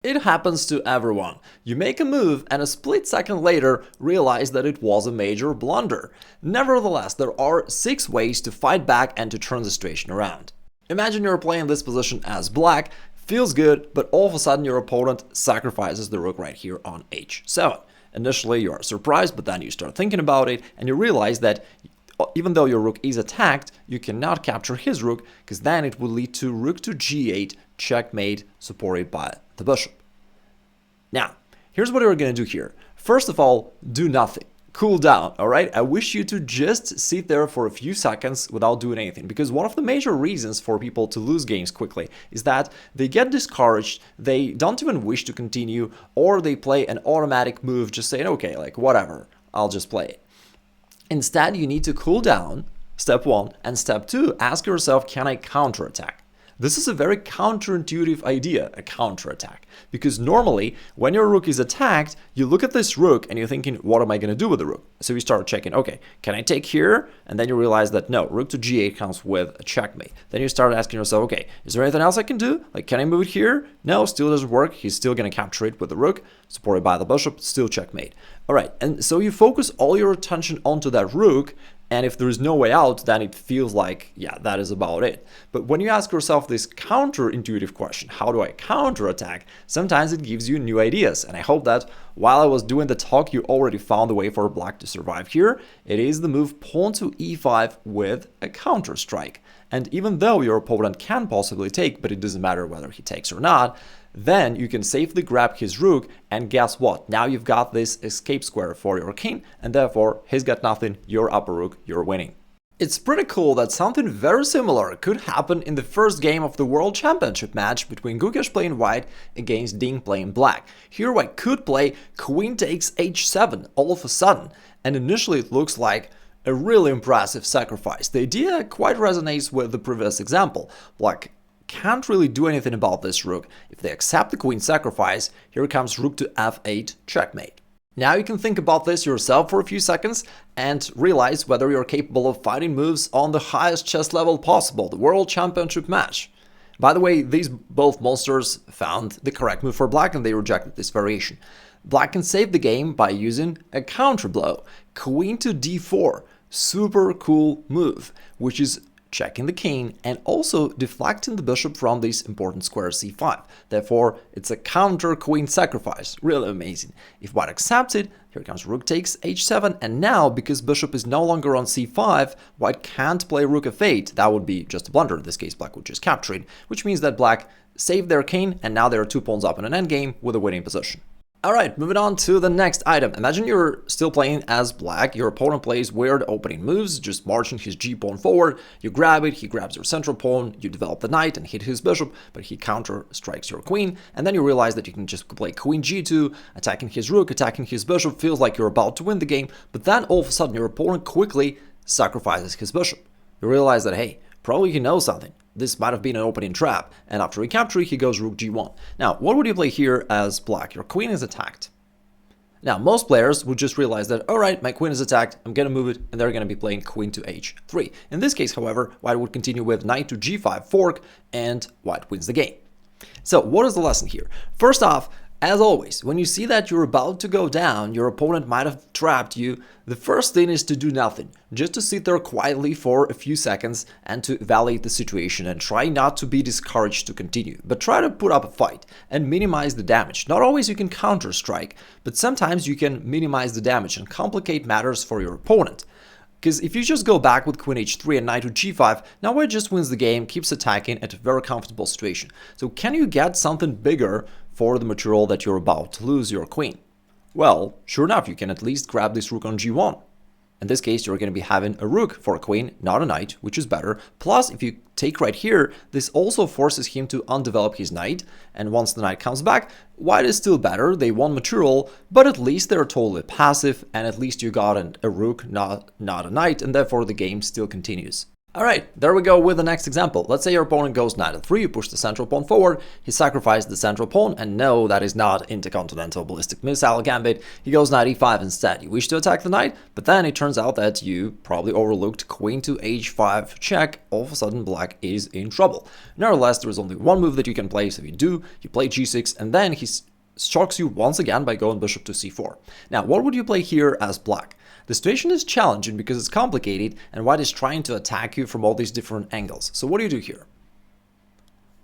It happens to everyone. You make a move and a split second later realize that it was a major blunder. Nevertheless, there are 6 ways to fight back and to turn the situation around. Imagine you're playing this position as black, feels good, but all of a sudden your opponent sacrifices the rook right here on h7. Initially you are surprised, but then you start thinking about it and you realize that even though your rook is attacked, you cannot capture his rook because then it would lead to rook to g8, checkmate, supported by the bishop. Now, here's what we're going to do here. First of all, do nothing. Cool down, all right? I wish you to just sit there for a few seconds without doing anything, because one of the major reasons for people to lose games quickly is that they get discouraged, they don't even wish to continue, or they play an automatic move just saying, okay, like whatever, I'll just play it. Instead, you need to cool down, step 1, and step 2, ask yourself, can I counterattack? This is a very counterintuitive idea, a counterattack, because normally when your rook is attacked, you look at this rook and you're thinking, what am I going to do with the rook? So you start checking, okay, can I take here? And then you realize that no, rook to g8 comes with a checkmate. Then you start asking yourself, okay, is there anything else I can do? Like, can I move it here? No, still doesn't work. He's still going to capture it with the rook, supported by the bishop, still checkmate. All right, and so you focus all your attention onto that rook, and if there is no way out, then it feels like, yeah, that is about it. But when you ask yourself this counterintuitive question, how do I counterattack? Sometimes it gives you new ideas. And I hope that while I was doing the talk, you already found a way for black to survive here. It is the move pawn to e5 with a counter strike. And even though your opponent can possibly take, but it doesn't matter whether he takes or not, then you can safely grab his rook, and guess what? Now you've got this escape square for your king, and therefore he's got nothing, your upper rook, you're winning. It's pretty cool that something very similar could happen in the first game of the World Championship match between Gukesh playing white against Ding playing black. Here white could play queen takes h7 all of a sudden, and initially it looks like a really impressive sacrifice. The idea quite resonates with the previous example. Black can't really do anything about this rook. If they accept the queen sacrifice, here comes rook to f8, checkmate. Now you can think about this yourself for a few seconds and realize whether you're capable of fighting moves on the highest chess level possible, the World Championship match. By the way, these both monsters found the correct move for black and they rejected this variation. Black can save the game by using a counter blow, queen to d4, super cool move, which is checking the king and also deflecting the bishop from this important square c5. Therefore, it's a counter queen sacrifice. Really amazing. If white accepts it, here comes rook takes h7, and now, because bishop is no longer on c5, white can't play rook f8. That would be just a blunder. In this case, black would just capture it, which means that black saved their king, and now there are 2 pawns up in an endgame with a winning position. Alright, moving on to the next item. Imagine you're still playing as black, your opponent plays weird opening moves, just marching his g-pawn forward, you grab it, he grabs your central pawn, you develop the knight and hit his bishop, but he counter strikes your queen, and then you realize that you can just play queen g2, attacking his rook, attacking his bishop, feels like you're about to win the game, but then all of a sudden your opponent quickly sacrifices his bishop. You realize that, hey, probably he knows something. This might have been an opening trap, and after recapture, he goes rook g1. Now, what would you play here as black? Your queen is attacked. Now, most players would just realize that, alright, my queen is attacked, I'm gonna move it, and they're gonna be playing queen to h3. In this case, however, white would continue with knight to g5 fork, and white wins the game. So, what is the lesson here? First off, as always, when you see that you're about to go down, your opponent might have trapped you, the first thing is to do nothing, just to sit there quietly for a few seconds and to evaluate the situation and try not to be discouraged to continue, but try to put up a fight and minimize the damage. Not always you can counter strike, but sometimes you can minimize the damage and complicate matters for your opponent. Because if you just go back with queen h3 and knight to g5, now white just wins the game, keeps attacking at a very comfortable situation. So can you get something bigger for the material that you're about to lose, your queen? Well, sure enough, you can at least grab this rook on g1. In this case, you're going to be having a rook for a queen, not a knight, which is better. Plus, if you take right here, this also forces him to undevelop his knight. And once the knight comes back, white is still better. They won material, but at least they're totally passive. And at least you got a rook, not a knight. And therefore, the game still continues. Alright, there we go with the next example. Let's say your opponent goes knight f3, you push the central pawn forward, he sacrificed the central pawn, and no, that is not intercontinental ballistic missile gambit, he goes knight e5 instead. You wish to attack the knight, but then it turns out that you probably overlooked queen to h5 check. All of a sudden black is in trouble. Nevertheless, there is only one move that you can play, so you do, you play g6, and then he shocks you once again by going bishop to c4. Now, what would you play here as black? The situation is challenging because it's complicated and white is trying to attack you from all these different angles. So what do you do here?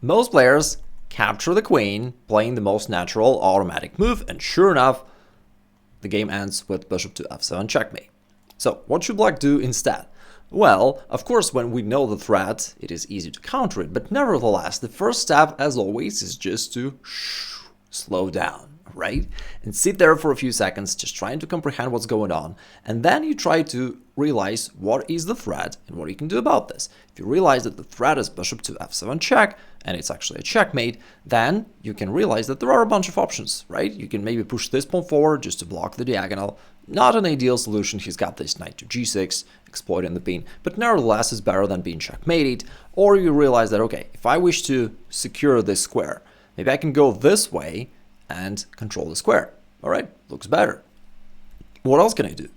Most players capture the queen, playing the most natural automatic move, and sure enough, the game ends with bishop to f7 checkmate. So what should black do instead? Well, of course, when we know the threat, it is easy to counter it, but nevertheless, the first step, as always, is just to slow down. Right? And sit there for a few seconds, just trying to comprehend what's going on. And then you try to realize what is the threat and what you can do about this. If you realize that the threat is bishop to f7 check, and it's actually a checkmate, then you can realize that there are a bunch of options, right? You can maybe push this pawn forward just to block the diagonal. Not an ideal solution. He's got this knight to g6, exploiting the pin, but nevertheless is better than being checkmated. Or you realize that, okay, if I wish to secure this square, maybe I can go this way and control the square. All right, looks better. What else can I do?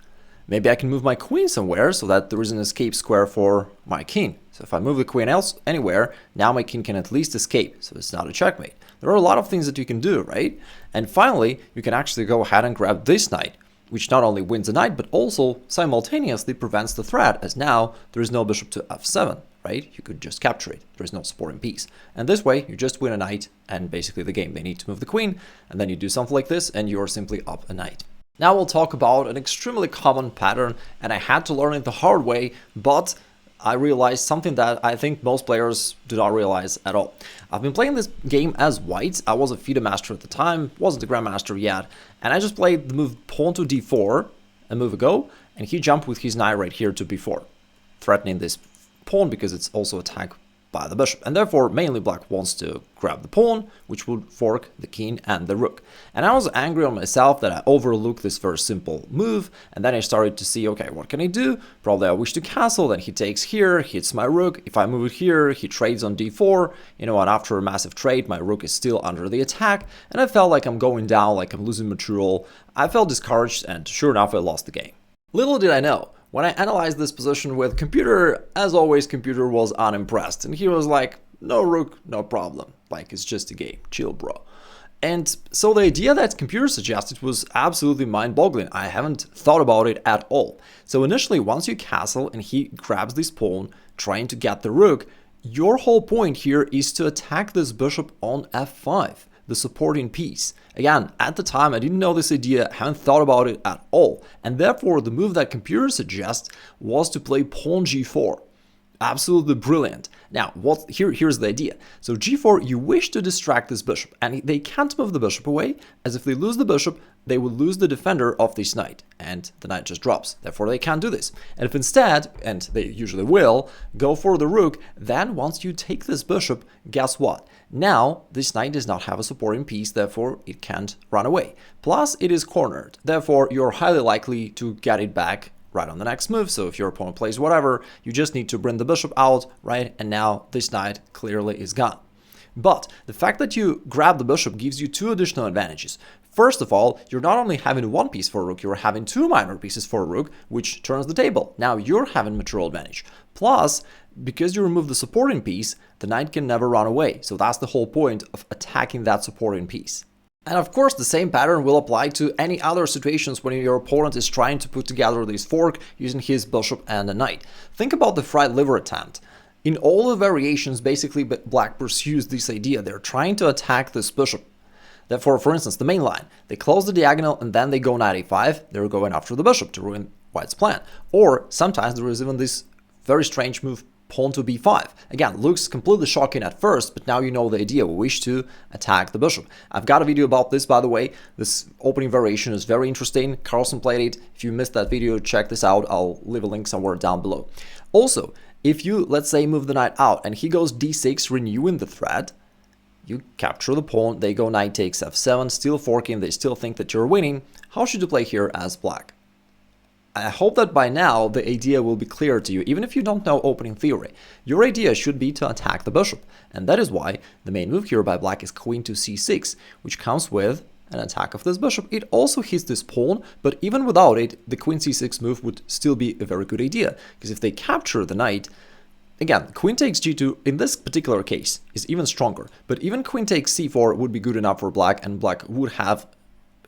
Maybe I can move my queen somewhere so that there is an escape square for my king. So if I move the queen anywhere, now my king can at least escape, so it's not a checkmate. There are a lot of things that you can do, right? And finally, you can actually go ahead and grab this knight, which not only wins the knight, but also simultaneously prevents the threat, as now there is no bishop to f7. Right? You could just capture it. There's no supporting piece. And this way, you just win a knight and basically the game. They need to move the queen, and then you do something like this, and you're simply up a knight. Now we'll talk about an extremely common pattern, and I had to learn it the hard way, but I realized something that I think most players do not realize at all. I've been playing this game as white. I was a FIDE master at the time, wasn't a grandmaster yet, and I just played the move pawn to d4 a move ago, and he jumped with his knight right here to b4, threatening this pawn because it's also attacked by the bishop, and therefore mainly black wants to grab the pawn, which would fork the king and the rook. And I was angry on myself that I overlooked this very simple move, and then I started to see, okay, what can I do? Probably I wish to castle, then he takes here, hits my rook. If I move it here, he trades on d4, and after a massive trade, my rook is still under the attack, and I felt like I'm going down, like I'm losing material. I felt discouraged, and sure enough, I lost the game. Little did I know, when I analyzed this position with computer, as always, computer was unimpressed. And he was like, no rook, no problem. Like, it's just a game. Chill, bro. And so the idea that computer suggested was absolutely mind-boggling. I haven't thought about it at all. So initially, once you castle and he grabs this pawn, trying to get the rook, your whole point here is to attack this bishop on f5. The supporting piece. Again, at the time, I didn't know this idea, haven't thought about it at all, and therefore the move that computer suggests was to play pawn g4. Absolutely brilliant. Now, here's the idea. So g4, you wish to distract this bishop, and they can't move the bishop away, as if they lose the bishop, they will lose the defender of this knight, and the knight just drops. Therefore, they can't do this. And if instead, and they usually will, go for the rook, then once you take this bishop, guess what? Now, this knight does not have a supporting piece, therefore it can't run away. Plus, it is cornered. Therefore, you're highly likely to get it back right on the next move. So if your opponent plays whatever, you just need to bring the bishop out, right? And now this knight clearly is gone. But the fact that you grab the bishop gives you two additional advantages. First of all, you're not only having one piece for a rook, you're having two minor pieces for a rook, which turns the table. Now you're having material advantage. Plus, because you remove the supporting piece, the knight can never run away. So that's the whole point of attacking that supporting piece. And of course, the same pattern will apply to any other situations when your opponent is trying to put together this fork using his bishop and a knight. Think about the fried liver attempt. In all the variations, basically, black pursues this idea. They're trying to attack this bishop. Therefore, for instance, the main line, they close the diagonal and then they go knight a5. They're going after the bishop to ruin white's plan. Or sometimes there is even this very strange move, pawn to b5. Again, looks completely shocking at first, but now you know the idea. We wish to attack the bishop. I've got a video about this, by the way. This opening variation is very interesting. Carlson played it. If you missed that video, check this out. I'll leave a link somewhere down below. Also, if you, let's say, move the knight out and he goes d6, renewing the threat, you capture the pawn, they go knight takes f7, still forking, they still think that you're winning. How should you play here as black? I hope that by now the idea will be clear to you, even if you don't know opening theory. Your idea should be to attack the bishop, and that is why the main move here by black is queen to c6, which comes with an attack of this bishop. It also hits this pawn, but even without it, the queen c6 move would still be a very good idea, because if they capture the knight, again, queen takes g2 in this particular case is even stronger, but even queen takes c4 would be good enough for black, and black would have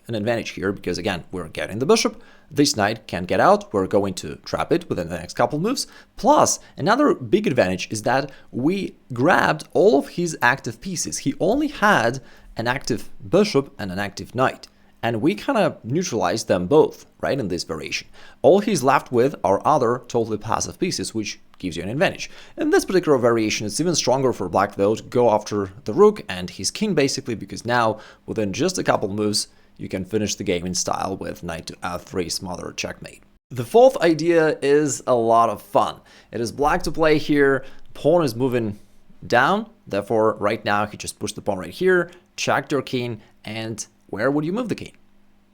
an advantage here because, again, we're getting the bishop. This knight can't get out. We're going to trap it within the next couple moves. Plus, another big advantage is that we grabbed all of his active pieces. He only had an active bishop and an active knight, and we kind of neutralized them both, right, in this variation. All he's left with are other totally passive pieces, which gives you an advantage. In this particular variation, it's even stronger for black, though, to go after the rook and his king, basically, because now, within just a couple moves, you can finish the game in style with knight to f3 smother checkmate. The fourth idea is a lot of fun. It is black to play here. Pawn is moving down. Therefore, right now, he just pushed the pawn right here, checked your king, and where would you move the king?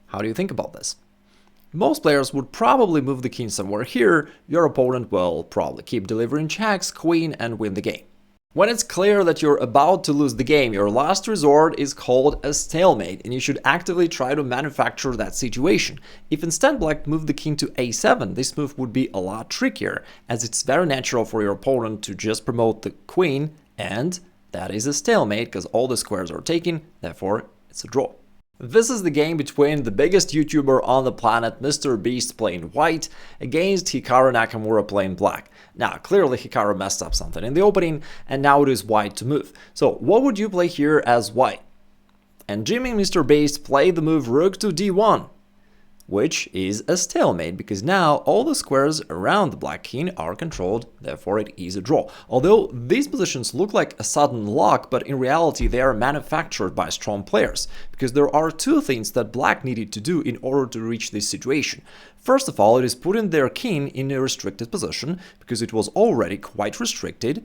How do you think about this? Most players would probably move the king somewhere here. Your opponent will probably keep delivering checks, queen, and win the game. When it's clear that you're about to lose the game, your last resort is called a stalemate, and you should actively try to manufacture that situation. If instead black moved the king to a7, this move would be a lot trickier, as it's very natural for your opponent to just promote the queen, and that is a stalemate because all the squares are taken, therefore it's a draw. This is the game between the biggest YouTuber on the planet, MrBeast, playing white, against Hikaru Nakamura playing black. Now, clearly Hikaru messed up something in the opening, and now it is white to move. So, what would you play here as white? And Jimmy MrBeast played the move rook to d1, which is a stalemate, because now all the squares around the black king are controlled, therefore it is a draw. Although these positions look like a sudden lock, but in reality they are manufactured by strong players, because there are two things that black needed to do in order to reach this situation. First of all, it is putting their king in a restricted position, because it was already quite restricted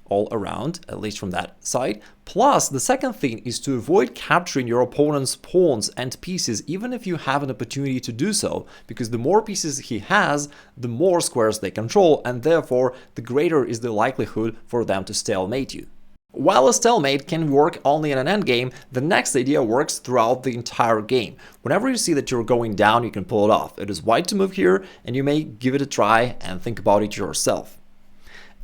all around, at least from that side. Plus, the second thing is to avoid capturing your opponent's pawns and pieces, even if you have an opportunity to do so, because the more pieces he has, the more squares they control, and therefore the greater is the likelihood for them to stalemate you. While a stalemate can work only in an endgame, the next idea works throughout the entire game. Whenever you see that you're going down, you can pull it off. It is white to move here, and you may give it a try and think about it yourself.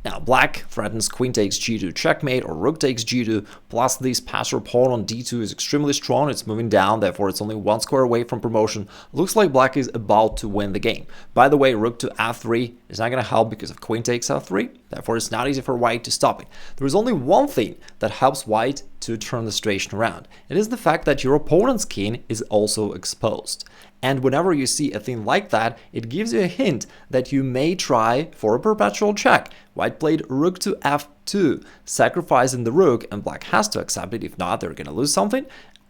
Now, black threatens queen takes g2 checkmate or rook takes g2, plus this passer pawn on d2 is extremely strong, it's moving down, therefore it's only one square away from promotion. Looks like black is about to win the game. By the way, rook to f3 is not going to help because of queen takes f3, therefore it's not easy for white to stop it. There is only one thing that helps white to turn the situation around. It is the fact that your opponent's king is also exposed. And whenever you see a thing like that, it gives you a hint that you may try for a perpetual check. White played rook to f2, sacrificing the rook, and black has to accept it. If not, they're going to lose something.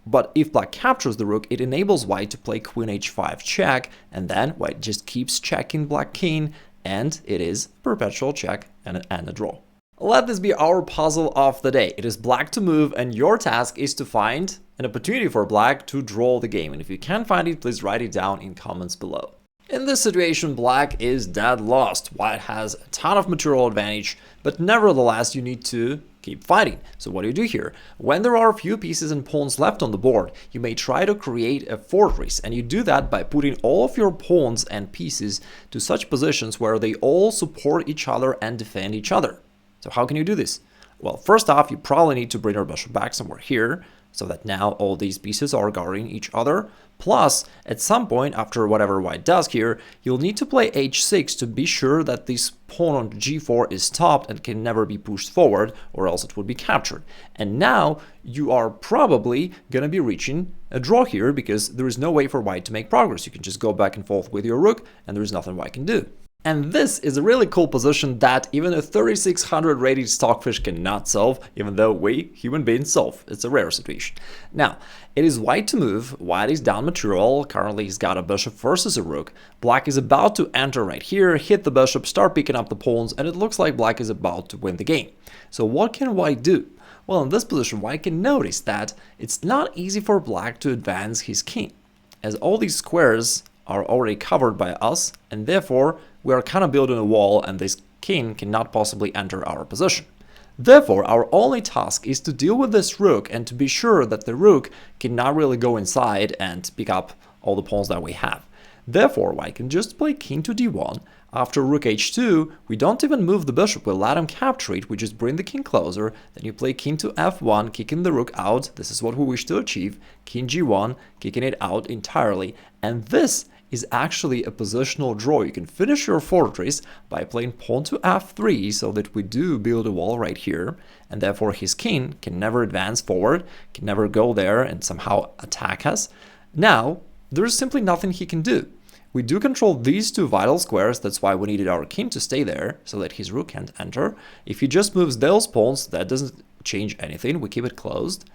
But if black captures the rook, it enables white to play queen h5 check, and then white just keeps checking black king, and it is perpetual check and a draw. Let this be our puzzle of the day. It is black to move, and your task is to find an opportunity for black to draw the game. And if you can't find it, please write it down in comments below. In this situation, black is dead lost. White has a ton of material advantage, but nevertheless, you need to keep fighting. So what do you do here? When there are few pieces and pawns left on the board, you may try to create a fortress, and you do that by putting all of your pawns and pieces to such positions where they all support each other and defend each other. So how can you do this? Well, first off, you probably need to bring your bishop back somewhere here, so that now all these pieces are guarding each other. Plus, at some point, after whatever white does here, you'll need to play h6 to be sure that this pawn on g4 is stopped and can never be pushed forward, or else it would be captured. And now you are probably gonna be reaching a draw here, because there is no way for white to make progress. You can just go back and forth with your rook, and there is nothing white can do. And this is a really cool position that even a 3600 rated Stockfish cannot solve, even though we human beings solve. It's a rare situation. Now, it is white to move, white is down material, currently he's got a bishop versus a rook, black is about to enter right here, hit the bishop, start picking up the pawns, and it looks like black is about to win the game. So what can white do? Well, in this position, white can notice that it's not easy for black to advance his king, as all these squares are already covered by us, and therefore we are kind of building a wall and this king cannot possibly enter our position. Therefore, our only task is to deal with this rook and to be sure that the rook cannot really go inside and pick up all the pawns that we have. Therefore, I can just play king to d1. After rook h2, we don't even move the bishop, we let him capture it, we just bring the king closer, then you play king to f1, kicking the rook out, this is what we wish to achieve, king g1, kicking it out entirely, and this is actually a positional draw. You can finish your fortress by playing pawn to f3 so that we do build a wall right here, and therefore his king can never advance forward, can never go there and somehow attack us. Now, there's simply nothing he can do. We do control these two vital squares, that's why we needed our king to stay there, so that his rook can't enter. If he just moves those pawns, that doesn't change anything, we keep it closed.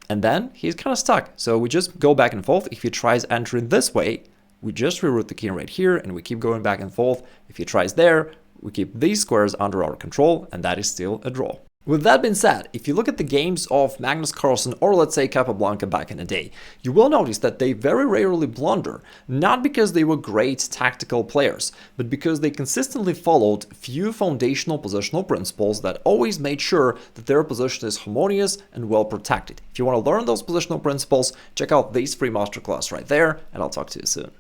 And then he's kind of stuck, so we just go back and forth. If he tries entering this way, we just reroute the king right here, and we keep going back and forth. If he tries there, we keep these squares under our control, and that is still a draw. With that being said, if you look at the games of Magnus Carlsen or let's say Capablanca back in the day, you will notice that they very rarely blunder, not because they were great tactical players, but because they consistently followed few foundational positional principles that always made sure that their position is harmonious and well protected. If you want to learn those positional principles, check out this free masterclass right there, and I'll talk to you soon.